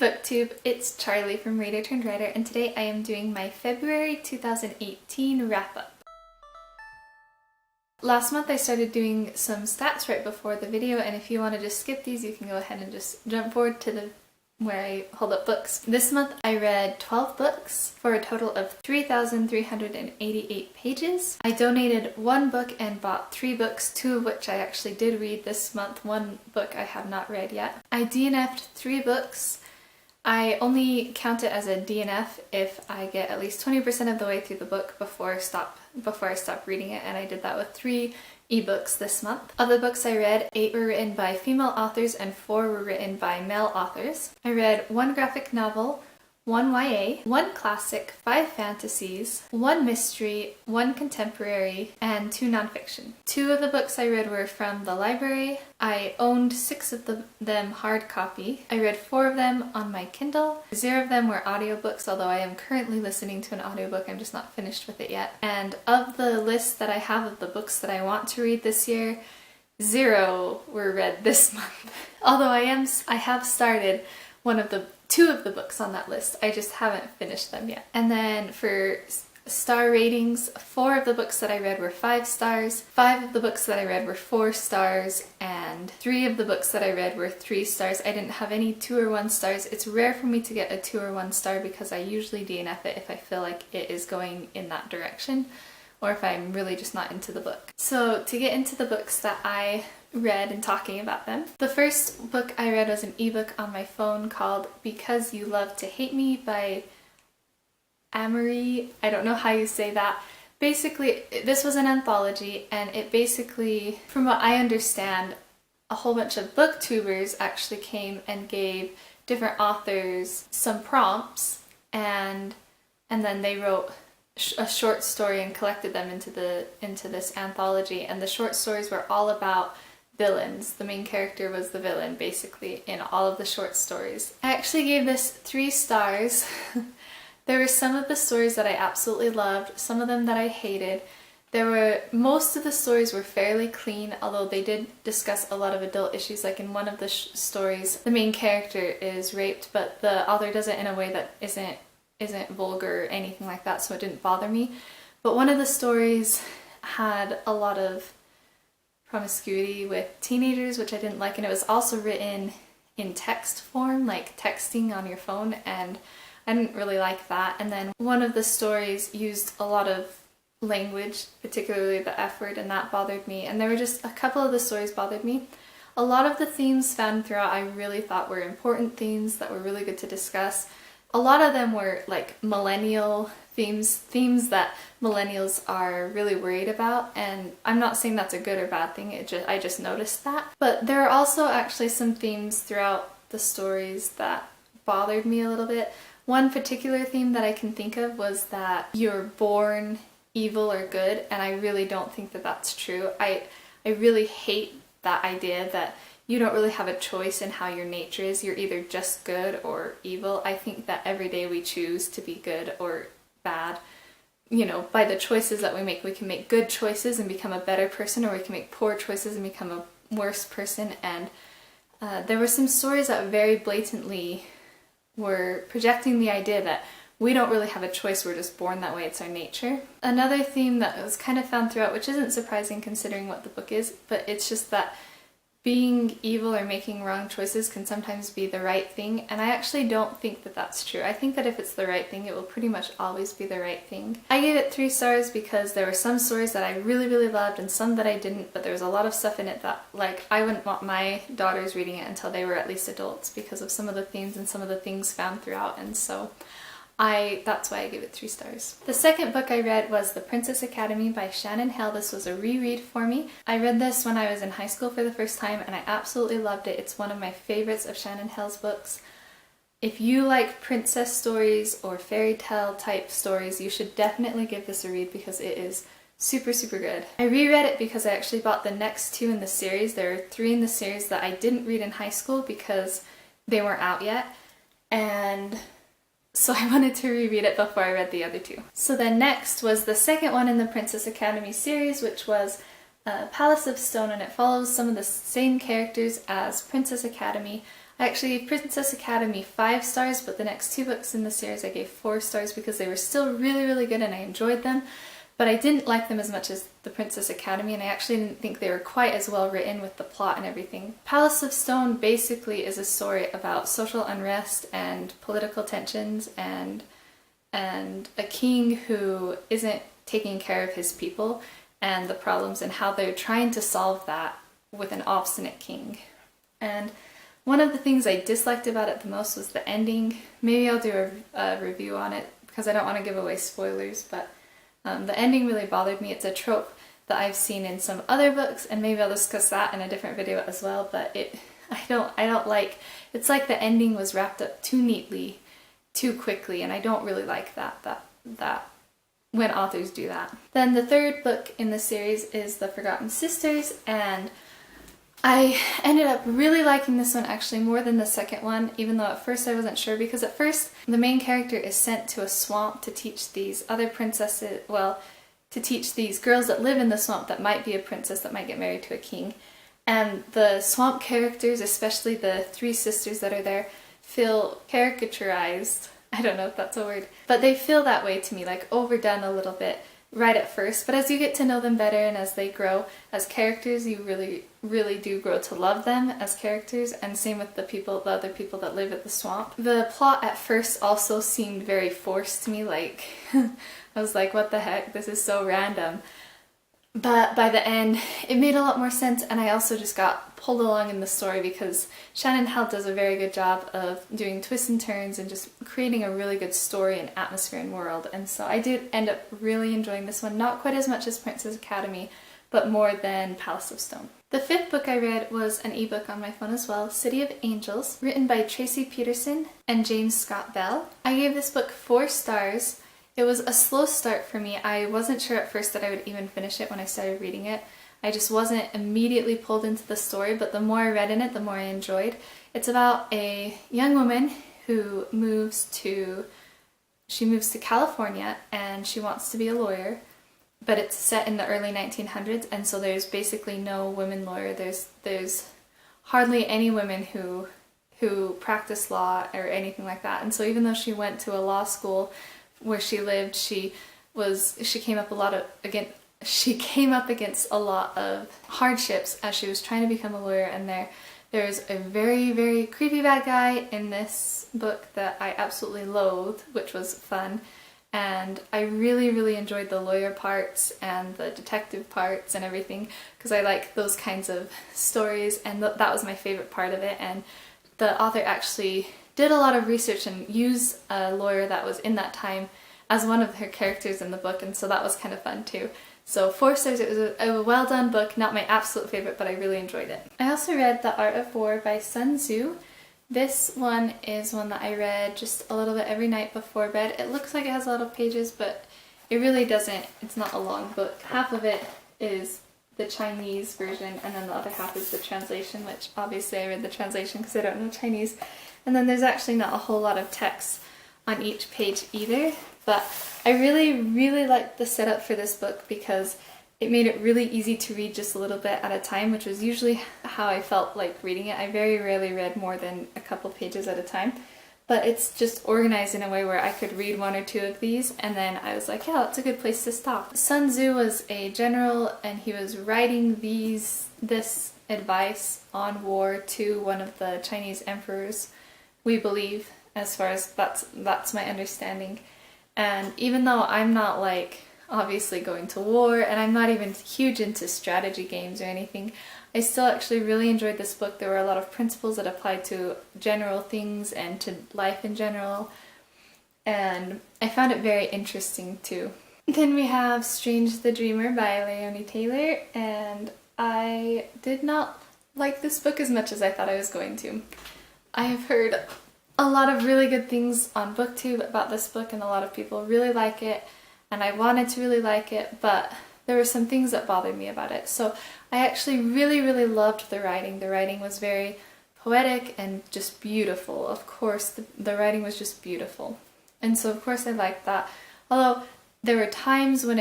BookTube, it's Charlie from Reader Turned Writer, and today I am doing my February 2018 wrap-up. Last month I started doing some stats right before the video, and if you want to just skip these you can go ahead and just jump forward to where I hold up books. This month I read 12 books for a total of 3,388 pages. I donated one book and bought 3 books, 2 of which I actually did read this month. One book I have not read yet. I DNF'd 3 books. I only count it as a DNF if I get at least 20% of the way through the book before I stop reading it, and I did that with 3 ebooks this month. Of the books I read, 8 were written by female authors and 4 were written by male authors. I read 1 graphic novel, 1 YA, 1 classic, 5 fantasies, 1 mystery, 1 contemporary, and 2 nonfiction. 2 of the books I read were from the library. I owned 6 of them hard copy. I read 4 of them on my Kindle. 0 of them were audiobooks, although I am currently listening to an audiobook. I'm just not finished with it yet. And of the list that I have of the books that I want to read this year, 0 were read this month. Although I have started 2 of the books on that list. I just haven't finished them yet. And then for star ratings, 4 of the books that I read were 5 stars, 5 of the books that I read were 4 stars, and 3 of the books that I read were 3 stars. I didn't have any 2 or 1 stars. It's rare for me to get a 2 or 1 star because I usually DNF it if I feel like it is going in that direction, or if I'm really just not into the book. So to get into the books that I read and talking about them. The first book I read was an ebook on my phone called Because You Love to Hate Me by Ameriie. I don't know how you say that. Basically, this was an anthology, and it basically, from what I understand, a whole bunch of booktubers actually came and gave different authors some prompts, and then they wrote a short story and collected them into this anthology, and the short stories were all about villains. The main character was the villain, basically, in all of the short stories. I actually gave this 3 stars. There were some of the stories that I absolutely loved, some of them that I hated. Most of the stories were fairly clean, although they did discuss a lot of adult issues. Like in one of the stories, the main character is raped, but the author does it in a way that isn't vulgar or anything like that, so it didn't bother me. But one of the stories had a lot of promiscuity with teenagers, which I didn't like, and it was also written in text form, like texting on your phone, and I didn't really like that. And then one of the stories used a lot of language, particularly the F word, and that bothered me. And there were just a couple of the stories bothered me. A lot of the themes found throughout I really thought were important themes that were really good to discuss. A lot of them were like millennial themes that millennials are really worried about, and I'm not saying that's a good or bad thing, I just noticed that. But there are also actually some themes throughout the stories that bothered me a little bit. One particular theme that I can think of was that you're born evil or good, and I really don't think that that's true. I really hate that idea that you don't really have a choice in how your nature is. You're either just good or evil. I think that every day we choose to be good or bad. You know, by the choices that we can make good choices and become a better person, or we can make poor choices and become a worse person. And there were some stories that very blatantly were projecting the idea that we don't really have a choice, we're just born that way, it's our nature. Another theme that was kind of found throughout, which isn't surprising considering what the book is, but it's just that being evil or making wrong choices can sometimes be the right thing, and I actually don't think that that's true. I think that if it's the right thing, it will pretty much always be the right thing. I gave it 3 stars because there were some stories that I really, really loved and some that I didn't, but there was a lot of stuff in it that, like, I wouldn't want my daughters reading it until they were at least adults because of some of the themes and some of the things found throughout, and so that's why I gave it 3 stars. The second book I read was The Princess Academy by Shannon Hale. This was a reread for me. I read this when I was in high school for the first time, and I absolutely loved it. It's one of my favorites of Shannon Hale's books. If you like princess stories or fairy tale type stories, you should definitely give this a read because it is super, super good. I reread it because I actually bought the next 2 in the series. There are 3 in the series that I didn't read in high school because they weren't out yet, and so I wanted to reread it before I read the other 2. So then next was the second one in the Princess Academy series, which was Palace of Stone, and it follows some of the same characters as Princess Academy. I actually gave Princess Academy 5 stars, but the next 2 books in the series I gave 4 stars because they were still really, really good and I enjoyed them. But I didn't like them as much as the Princess Academy, and I actually didn't think they were quite as well written with the plot and everything. Palace of Stone basically is a story about social unrest and political tensions and a king who isn't taking care of his people and the problems and how they're trying to solve that with an obstinate king. And one of the things I disliked about it the most was the ending. Maybe I'll do a review on it because I don't want to give away spoilers, but the ending really bothered me. It's a trope that I've seen in some other books, and maybe I'll discuss that in a different video as well, but I don't like, it's like the ending was wrapped up too neatly, too quickly, and I don't really like that when authors do that. Then the third book in the series is The Forgotten Sisters, and I ended up really liking this one actually more than the second one, even though at first I wasn't sure, because at first the main character is sent to a swamp to teach these other princesses, well, to teach these girls that live in the swamp that might be a princess that might get married to a king. And the swamp characters, especially the 3 sisters that are there, feel caricaturized. I don't know if that's a word, but they feel that way to me, like overdone a little bit right at first. But as you get to know them better and as they grow as characters, you really do grow to love them as characters, and same with the other people that live at the swamp. The plot at first also seemed very forced to me, like I was like, what the heck, this is so random. But by the end, it made a lot more sense, and I also just got pulled along in the story because Shannon Hale does a very good job of doing twists and turns and just creating a really good story and atmosphere and world. And so I did end up really enjoying this one, not quite as much as Princess Academy, but more than Palace of Stone. The 5th book I read was an ebook on my phone as well, City of Angels, written by Tracie Peterson and James Scott Bell. I gave this book 4 stars. It was a slow start for me. I wasn't sure at first that I would even finish it when I started reading it. I just wasn't immediately pulled into the story, but the more I read in it, the more I enjoyed. It's about a young woman who moves to California, and she wants to be a lawyer, but it's set in the early 1900s, and so there's basically no women lawyer. There's hardly any women who practice law or anything like that. And so even though she went to a law school where she lived, she came up against a lot of hardships as she was trying to become a lawyer. And there's a very, very creepy bad guy in this book that I absolutely loathed, which was fun. And I really, really enjoyed the lawyer parts and the detective parts and everything, because I like those kinds of stories, and that was my favorite part of it. And the author actually did a lot of research and used a lawyer that was in that time as one of her characters in the book, and so that was kind of fun too. So 4 stars. It was a well done book, not my absolute favorite, but I really enjoyed it. I also read The Art of War by Sun Tzu. This one is one that I read just a little bit every night before bed. It looks like it has a lot of pages, but it really doesn't. It's not a long book. Half of it is the Chinese version, and then the other half is the translation, which obviously I read the translation because I don't know Chinese. And then there's actually not a whole lot of text on each page either, but I really, really liked the setup for this book because it made it really easy to read just a little bit at a time, which was usually how I felt like reading it. I very rarely read more than a couple pages at a time, but it's just organized in a way where I could read 1 or 2 of these, and then I was like, yeah, that's a good place to stop. Sun Tzu was a general, and he was writing this advice on war to one of the Chinese emperors, we believe, as far as that's my understanding. And even though I'm not like obviously going to war, and I'm not even huge into strategy games or anything, I still actually really enjoyed this book. There were a lot of principles that applied to general things and to life in general, and I found it very interesting too. Then we have Strange the Dreamer by Liani Taylor, and I did not like this book as much as I thought I was going to. I have heard a lot of really good things on BookTube about this book, and a lot of people really like it, and I wanted to really like it, but there were some things that bothered me about it. So I actually really, really loved the writing. The writing was very poetic and just beautiful. Of course, the writing was just beautiful. And so of course I liked that. Although there were times when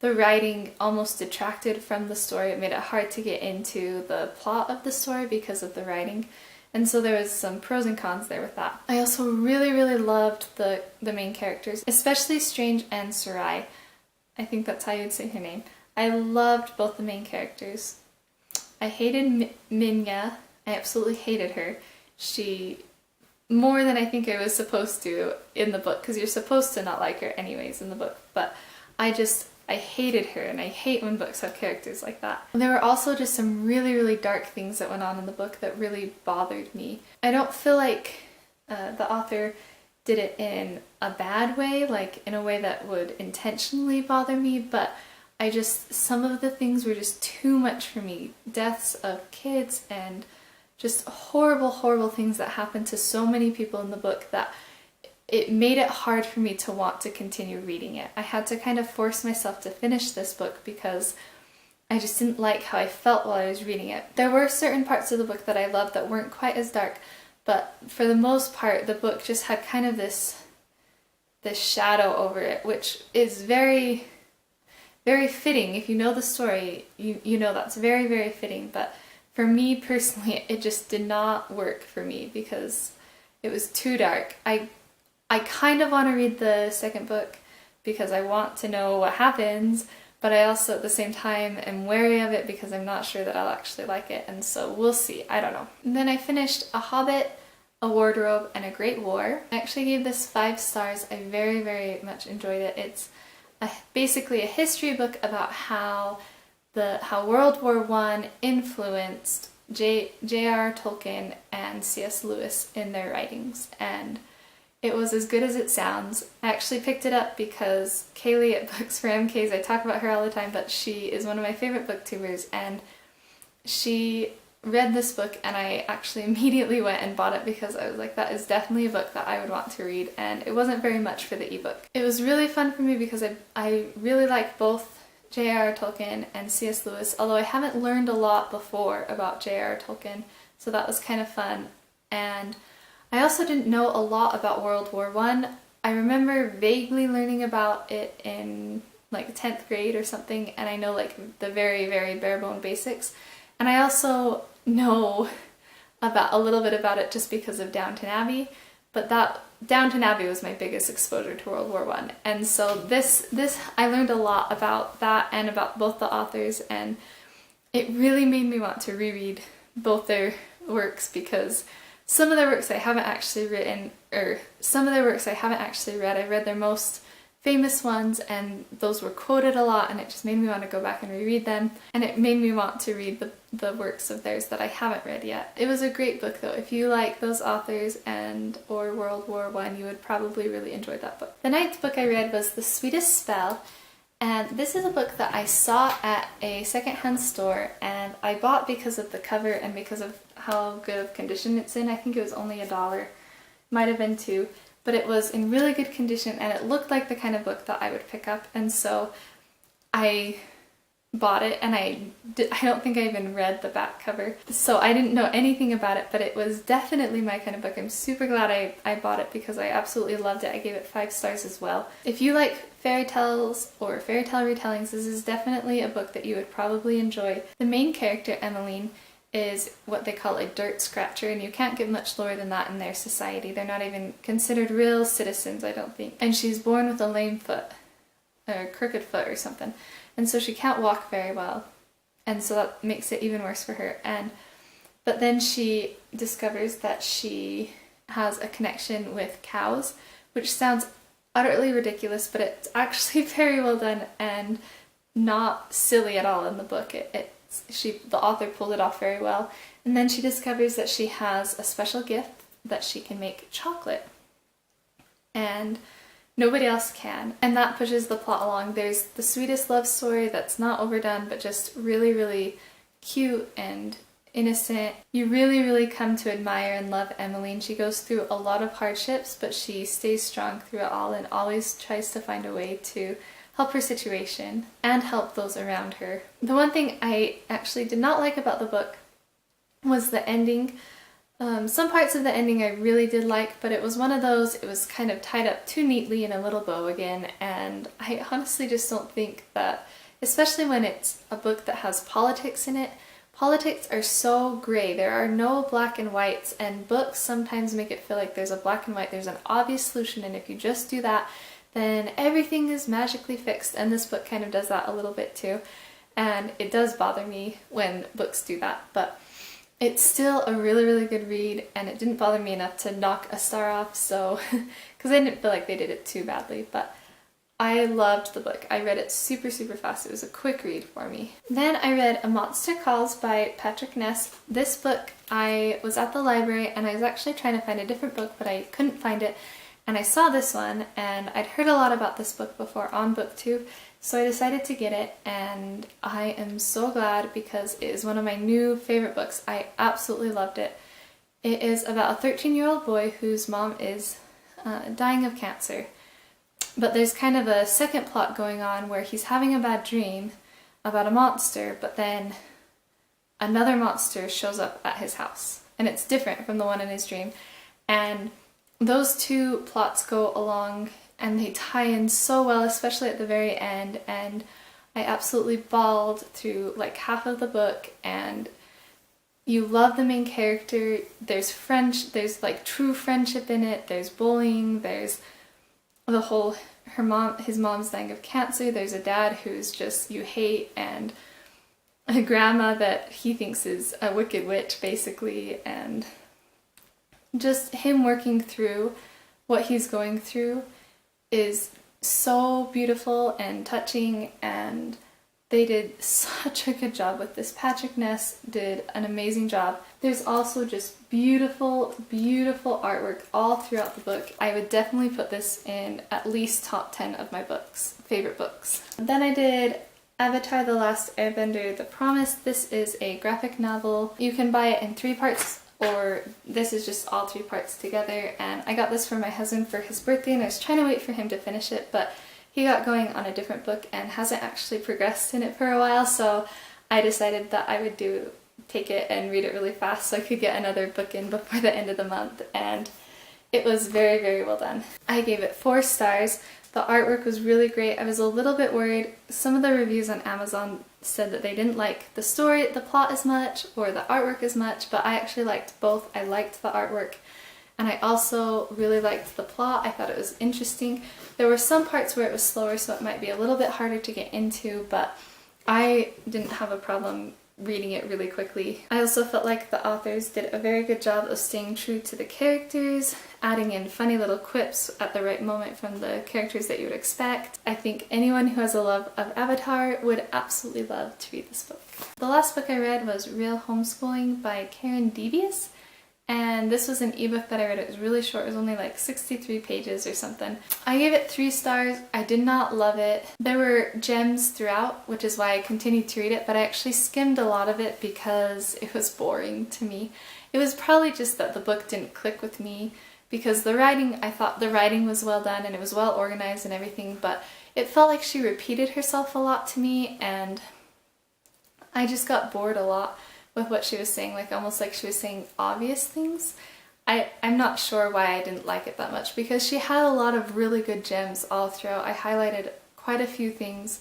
the writing almost detracted from the story. It made it hard to get into the plot of the story because of the writing. And so there was some pros and cons there with that. I also really, really loved the main characters, especially Strange and Sarai. I think that's how you'd say her name. I loved both the main characters. I hated Minya. I absolutely hated her. She, more than I think I was supposed to in the book, because you're supposed to not like her anyways in the book, but I hated her, and I hate when books have characters like that. And there were also just some really, really dark things that went on in the book that really bothered me. I don't feel like the author did it in a bad way, like in a way that would intentionally bother me, but some of the things were just too much for me. Deaths of kids and just horrible, horrible things that happened to so many people in the book that it made it hard for me to want to continue reading it. I had to kind of force myself to finish this book because I just didn't like how I felt while I was reading it. There were certain parts of the book that I loved that weren't quite as dark, but for the most part the book just had kind of this shadow over it, which is very, very fitting. If you know the story, you know that's very, very fitting, but for me personally it just did not work for me because it was too dark. I kind of want to read the second book because I want to know what happens, but I also at the same time am wary of it because I'm not sure that I'll actually like it, and so we'll see. I don't know. And then I finished A Hobbit, A Wardrobe, and A Great War. I actually gave this 5 stars. I very, very much enjoyed it. It's basically a history book about how World War I influenced J.R.R. Tolkien and C.S. Lewis in their writings, and it was as good as it sounds. I actually picked it up because Kaylee at Books for MKs, I talk about her all the time, but she is one of my favorite booktubers, and she read this book and I actually immediately went and bought it because I was like, that is definitely a book that I would want to read, and it wasn't very much for the ebook. It was really fun for me because I really like both J.R.R. Tolkien and C.S. Lewis, although I haven't learned a lot before about J.R.R. Tolkien, so that was kind of fun. And I also didn't know a lot about World War I. I remember vaguely learning about it in like 10th grade or something, and I know like the very, very bare bone basics. And I also know about a little bit about it just because of Downton Abbey, but Downton Abbey was my biggest exposure to World War I. And so this I learned a lot about that and about both the authors, and it really made me want to reread both their works because some of their works I haven't actually read. I read their most famous ones, and those were quoted a lot, and it just made me want to go back and reread them, and it made me want to read the works of theirs that I haven't read yet. It was a great book though. If you like those authors or World War I, you would probably really enjoy that book. The 9th book I read was The Sweetest Spell, and this is a book that I saw at a secondhand store and I bought because of the cover and because of how good of condition it's in. I think it was only $1, might have been $2, but it was in really good condition and it looked like the kind of book that I would pick up, and so I bought it, and I don't think I even read the back cover, so I didn't know anything about it, but it was definitely my kind of book. I'm super glad I bought it because I absolutely loved it. I gave it 5 stars as well. If you like fairy tales or fairy tale retellings, this is definitely a book that you would probably enjoy. The main character, Emmeline, is what they call a dirt scratcher, and you can't get much lower than that in their society. They're not even considered real citizens, I don't think. And she's born with a lame foot, or a crooked foot or something, and so she can't walk very well, and so that makes it even worse for her. But then she discovers that she has a connection with cows, which sounds utterly ridiculous, but it's actually very well done and not silly at all in the book. The author pulled it off very well. And then she discovers that she has a special gift, that she can make chocolate, and nobody else can, and that pushes the plot along. There's the sweetest love story that's not overdone, but just really, really cute and innocent. You really, really come to admire and love Emmeline. She goes through a lot of hardships, but she stays strong through it all and always tries to find a way to help her situation and help those around her. The one thing I actually did not like about the book was the ending. Some parts of the ending I really did like, but it was one of those, it was kind of tied up too neatly in a little bow again, and I honestly just don't think that, especially when it's a book that has politics in it, politics are so gray. There are no black and whites, and books sometimes make it feel like there's a black and white, there's an obvious solution, and if you just do that, then everything is magically fixed, and this book kind of does that a little bit too, and it does bother me when books do that, but it's still a really, really good read, and it didn't bother me enough to knock a star off, so, because I didn't feel like they did it too badly, but I loved the book. I read it super, super fast. It was a quick read for me. Then I read A Monster Calls by Patrick Ness. This book, I was at the library, and I was actually trying to find a different book, but I couldn't find it, and I saw this one, and I'd heard a lot about this book before on BookTube, so I decided to get it, and I am so glad because it is one of my new favorite books. I absolutely loved it. It is about a 13-year-old boy whose mom is dying of cancer, but there's kind of a second plot going on where he's having a bad dream about a monster, but then another monster shows up at his house, and it's different from the one in his dream, and those two plots go along and they tie in so well, especially at the very end, and I absolutely bawled through like half of the book, and you love the main character. There's there's like true friendship in it, there's bullying, there's the whole, his mom's dying of cancer, there's a dad who's just you hate, and a grandma that he thinks is a wicked witch basically, and just him working through what he's going through is so beautiful and touching, and they did such a good job with this. Patrick Ness did an amazing job. There's also just beautiful, beautiful artwork all throughout the book. I would definitely put this in at least top 10 of my favorite books. Then I did Avatar: The Last Airbender, The Promise. This is a graphic novel. You can buy it in 3 parts, or this is just all 3 parts together, and I got this for my husband for his birthday, and I was trying to wait for him to finish it, but he got going on a different book and hasn't actually progressed in it for a while, so I decided that I would take it and read it really fast so I could get another book in before the end of the month, and it was very, very well done. I gave it 4 stars. The artwork was really great. I was a little bit worried. Some of the reviews on Amazon said that they didn't like the story, the plot as much, or the artwork as much, but I actually liked both. I liked the artwork, and I also really liked the plot. I thought it was interesting. There were some parts where it was slower, so it might be a little bit harder to get into, but I didn't have a problem reading it really quickly. I also felt like the authors did a very good job of staying true to the characters, adding in funny little quips at the right moment from the characters that you would expect. I think anyone who has a love of Avatar would absolutely love to read this book. The last book I read was Real Homeschooling by Debeus, and this was an ebook that I read. It was really short. It was only like 63 pages or something. I gave it 3 stars. I did not love it. There were gems throughout, which is why I continued to read it, but I actually skimmed a lot of it because it was boring to me. It was probably just that the book didn't click with me, because the writing, I thought the writing was well done and it was well organized and everything, but it felt like she repeated herself a lot to me, and I just got bored a lot with what she was saying, like almost like she was saying obvious things. I'm not sure why I didn't like it that much, because she had a lot of really good gems all throughout. I highlighted quite a few things.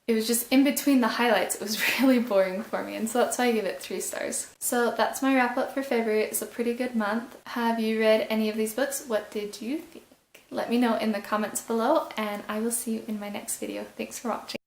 It was just in between the highlights, it was really boring for me, and so that's why I gave it 3 stars. So that's my wrap up for February. It's a pretty good month. Have you read any of these books? What did you think? Let me know in the comments below, and I will see you in my next video. Thanks for watching.